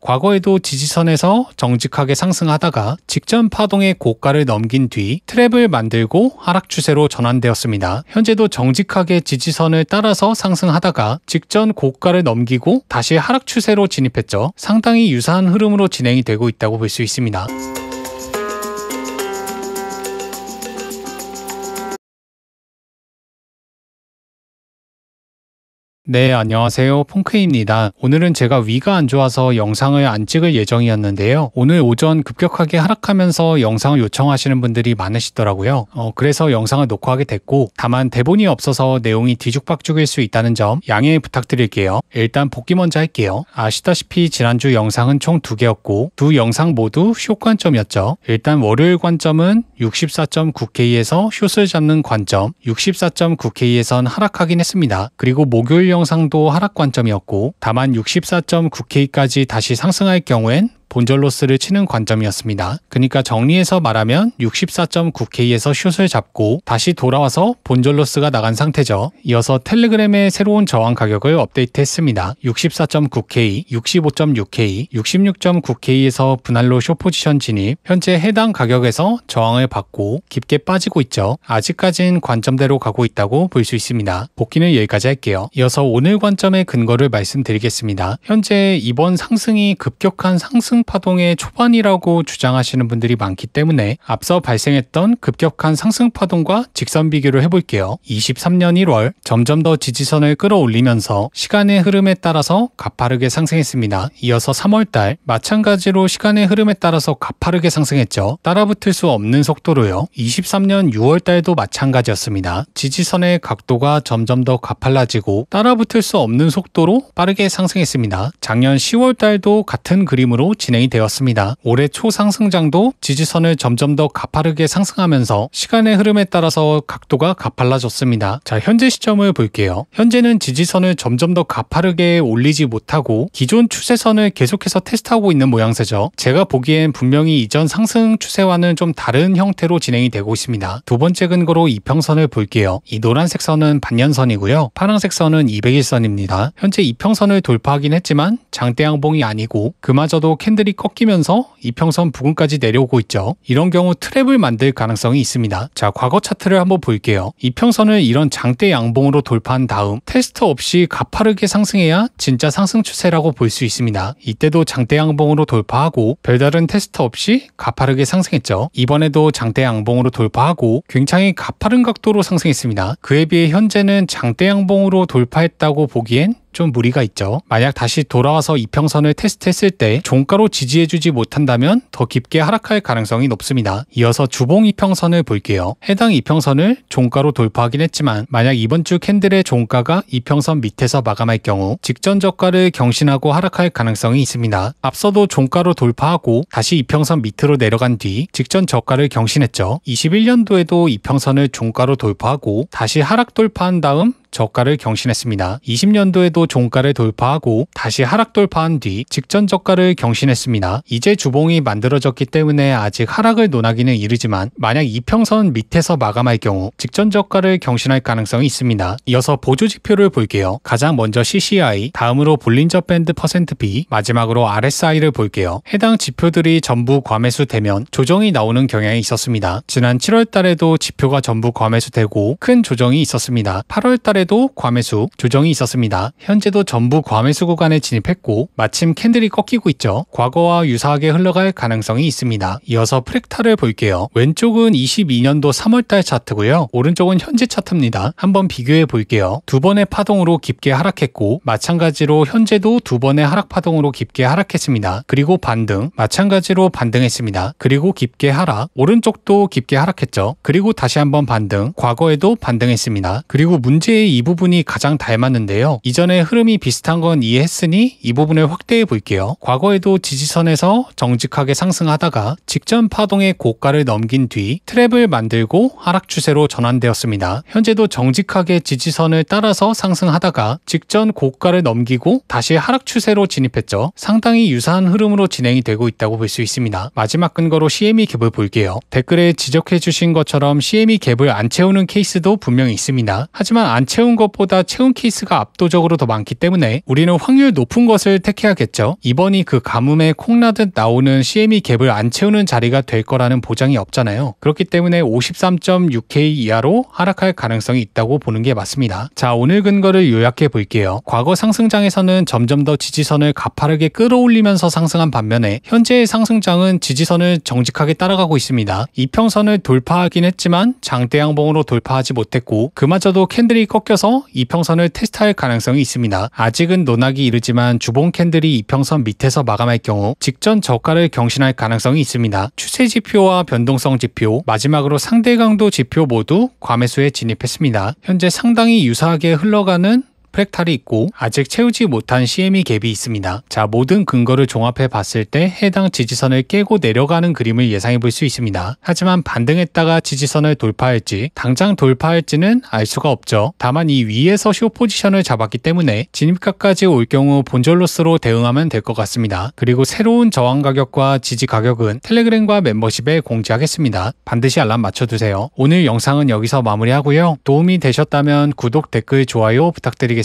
과거에도 지지선에서 정직하게 상승하다가 직전 파동의 고가를 넘긴 뒤 트랩을 만들고 하락 추세로 전환되었습니다. 현재도 정직하게 지지선을 따라서 상승하다가 직전 고가를 넘기고 다시 하락 추세로 진입했죠. 상당히 유사한 흐름으로 진행이 되고 있다고 볼 수 있습니다. 네, 안녕하세요. 폰크입니다. 오늘은 제가 위가 안 좋아서 영상을 안 찍을 예정이었는데요. 오늘 오전 급격하게 하락하면서 영상을 요청하시는 분들이 많으시더라고요. 그래서 영상을 녹화하게 됐고, 다만 대본이 없어서 내용이 뒤죽박죽일 수 있다는 점 양해 부탁드릴게요. 일단 복귀 먼저 할게요. 아시다시피 지난주 영상은 총 2개였고 두 영상 모두 숏 관점이었죠. 일단 월요일 관점은 64.9K에서 숏을 잡는 관점, 64.9K에선 하락하긴 했습니다. 그리고 목요일 영상도 하락 관점이었고, 다만 64.9K까지 다시 상승할 경우엔 본절 로스를 치는 관점이었습니다. 그러니까 정리해서 말하면 64.9K에서 숏을 잡고 다시 돌아와서 본절 로스가 나간 상태죠. 이어서 텔레그램의 새로운 저항 가격을 업데이트했습니다. 64.9K, 65.6K, 66.9K에서 분할로 숏 포지션 진입, 현재 해당 가격에서 저항을 받고 깊게 빠지고 있죠. 아직까진 관점대로 가고 있다고 볼 수 있습니다. 복귀는 여기까지 할게요. 이어서 오늘 관점의 근거를 말씀드리겠습니다. 현재 이번 상승이 급격한 상승 파동의 초반이라고 주장하시는 분들이 많기 때문에 앞서 발생했던 급격한 상승 파동과 직선 비교를 해볼게요. 23년 1월 점점 더 지지선을 끌어올리면서 시간의 흐름에 따라서 가파르게 상승했습니다. 이어서 3월달 마찬가지로 시간의 흐름에 따라서 가파르게 상승했죠. 따라붙을 수 없는 속도로요. 23년 6월달도 마찬가지였습니다. 지지선의 각도가 점점 더 가팔라지고 따라붙을 수 없는 속도로 빠르게 상승했습니다. 작년 10월달도 같은 그림으로 진행이 되었습니다. 올해 초상승장도 지지선을 점점 더 가파르게 상승하면서 시간의 흐름에 따라서 각도가 가팔라졌습니다. 자, 현재 시점을 볼게요. 현재는 지지선을 점점 더 가파르게 올리지 못하고 기존 추세선을 계속해서 테스트하고 있는 모양새죠. 제가 보기엔 분명히 이전 상승 추세와는 좀 다른 형태로 진행이 되고 있습니다. 두 번째 근거로 이평선을 볼게요. 이 노란색 선은 반년선이고요. 파란색 선은 200일선입니다. 현재 이평선을 돌파하긴 했지만 장대 양봉이 아니고 그마저도 캔들이 꺾이면서 이평선 부근까지 내려오고 있죠. 이런 경우 트랩을 만들 가능성이 있습니다. 자, 과거 차트를 한번 볼게요. 이평선을 이런 장대 양봉으로 돌파한 다음 테스트 없이 가파르게 상승해야 진짜 상승 추세라고 볼 수 있습니다. 이때도 장대 양봉으로 돌파하고 별다른 테스트 없이 가파르게 상승했죠. 이번에도 장대 양봉으로 돌파하고 굉장히 가파른 각도로 상승했습니다. 그에 비해 현재는 장대 양봉으로 돌파했다고 보기엔 좀 무리가 있죠. 만약 다시 돌아와서 이평선을 테스트했을 때 종가로 지지해주지 못한다면 더 깊게 하락할 가능성이 높습니다. 이어서 주봉 이평선을 볼게요. 해당 이평선을 종가로 돌파하긴 했지만 만약 이번 주 캔들의 종가가 이평선 밑에서 마감할 경우 직전 저가를 경신하고 하락할 가능성이 있습니다. 앞서도 종가로 돌파하고 다시 이평선 밑으로 내려간 뒤 직전 저가를 경신했죠. 21년도에도 이평선을 종가로 돌파하고 다시 하락 돌파한 다음 저가를 경신했습니다. 20년도에도 종가를 돌파하고 다시 하락 돌파한 뒤 직전 저가를 경신했습니다. 이제 주봉이 만들어졌기 때문에 아직 하락을 논하기는 이르지만 만약 이평선 밑에서 마감할 경우 직전 저가를 경신할 가능성이 있습니다. 이어서 보조 지표를 볼게요. 가장 먼저 CCI, 다음으로 볼린저 밴드 %B, 마지막으로 RSI를 볼게요. 해당 지표들이 전부 과매수되면 조정이 나오는 경향이 있었습니다. 지난 7월 달에도 지표가 전부 과매수되고 큰 조정이 있었습니다. 8월 달에 도 과매수 조정이 있었습니다. 현재도 전부 과매수 구간에 진입했고 마침 캔들이 꺾이고 있죠. 과거와 유사하게 흘러갈 가능성이 있습니다. 이어서 프랙탈을 볼게요. 왼쪽은 22년도 3월달 차트고요. 오른쪽은 현재 차트입니다. 한번 비교해 볼게요. 두 번의 파동으로 깊게 하락했고 마찬가지로 현재도 두 번의 하락 파동으로 깊게 하락했습니다. 그리고 반등, 마찬가지로 반등했습니다. 그리고 깊게 하락, 오른쪽도 깊게 하락했죠. 그리고 다시 한번 반등, 과거에도 반등했습니다. 그리고 문제의 이 부분이 가장 닮았는데요. 이전에 흐름이 비슷한 건 이해했으니 이 부분을 확대해 볼게요. 과거에도 지지선에서 정직하게 상승하다가 직전 파동의 고가를 넘긴 뒤 트랩을 만들고 하락 추세로 전환되었습니다. 현재도 정직하게 지지선을 따라서 상승하다가 직전 고가를 넘기고 다시 하락 추세로 진입했죠. 상당히 유사한 흐름으로 진행이 되고 있다고 볼 수 있습니다. 마지막 근거로 CME 갭을 볼게요. 댓글에 지적해 주신 것처럼 CME 갭을 안 채우는 케이스도 분명히 있습니다. 하지만 안 채우 채운 것보다 채운 케이스가 압도적으로 더 많기 때문에 우리는 확률 높은 것을 택해야겠죠. 이번이 그 가뭄에 콩나듯 나오는 CME 갭을 안 채우는 자리가 될 거라는 보장이 없잖아요. 그렇기 때문에 53.6K 이하로 하락할 가능성이 있다고 보는 게 맞습니다. 자, 오늘 근거를 요약해 볼게요. 과거 상승장에서는 점점 더 지지선을 가파르게 끌어올리면서 상승한 반면에 현재의 상승장은 지지선을 정직하게 따라가고 있습니다. 이평선을 돌파하긴 했지만 장대 양봉으로 돌파하지 못했고 그마저도 캔들이 꺾여서 이평선을 테스트할 가능성이 있습니다. 아직은 논하기 이르지만 주봉 캔들이 이평선 밑에서 마감할 경우 직전 저가를 경신할 가능성이 있습니다. 추세 지표와 변동성 지표, 마지막으로 상대 강도 지표 모두 과매수에 진입했습니다. 현재 상당히 유사하게 흘러가는 프랙탈이 있고 아직 채우지 못한 CME 갭이 있습니다. 자, 모든 근거를 종합해 봤을 때 해당 지지선을 깨고 내려가는 그림을 예상해 볼 수 있습니다. 하지만 반등했다가 지지선을 돌파할지 당장 돌파할지는 알 수가 없죠. 다만 이 위에서 숏 포지션을 잡았기 때문에 진입가까지 올 경우 본전로스로 대응하면 될 것 같습니다. 그리고 새로운 저항 가격과 지지 가격은 텔레그램과 멤버십에 공지하겠습니다. 반드시 알람 맞춰두세요. 오늘 영상은 여기서 마무리하고요. 도움이 되셨다면 구독, 댓글, 좋아요 부탁드리겠습니다.